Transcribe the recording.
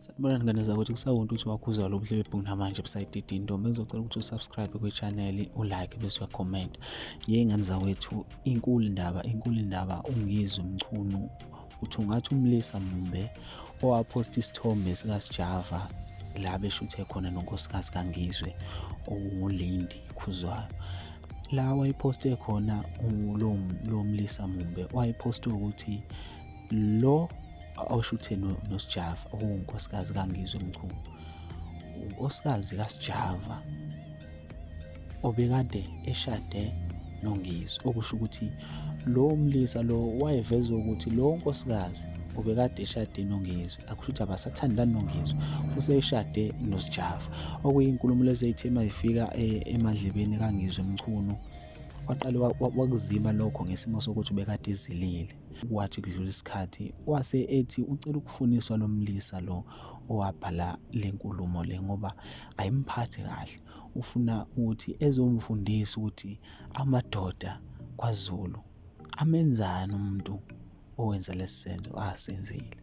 Sanibona ngane zakuthi kusawunto ukuthi wakhuza lo buhle bebhungu namanje ebusayithi Intombi. Ngizocela ukuthi usubscribe kwi-channel, ulike bese uyacomment. Ngane zakwethu, inkulu indaba uNgizwe Mchunu uthi ungathi umlisa mumbe owaphosta isithombe sikaSjava la beshuthe khona noNkoskazi kaNgizwe ongulindi khuzwayo. La wayiposte khona lo mlisa mumbe wayiposte ukuthi lo awushuthe noSjava uNkoskazi kaNgizwe Mchunu, uNkoskazi kaSjava obekade eshade noNgizwe, okusho ukuthi lo mlisa lo wayeveza ukuthi lo nkosikazi obekade eshade noNgizwe akusho ukuthi abasathandani noNgizwe, useshade noSjava. Okuyinkulumo lezi ey'thema zifika emadlebeni kaNgizwe Mchunu, waqale wakuzima lokho ngesimo sokuthi ubekade ezilile. Kwathi kudlula isikhathi wase ethi ucela ukufuniswa lo mlisa lo owabhala le nkulumo le ngoba ayimphathi kahle, ufuna ukuthi ezomfundisa ukuthi amadoda kwaZulu amenzani umuntu owenza lesi senzo asenzile.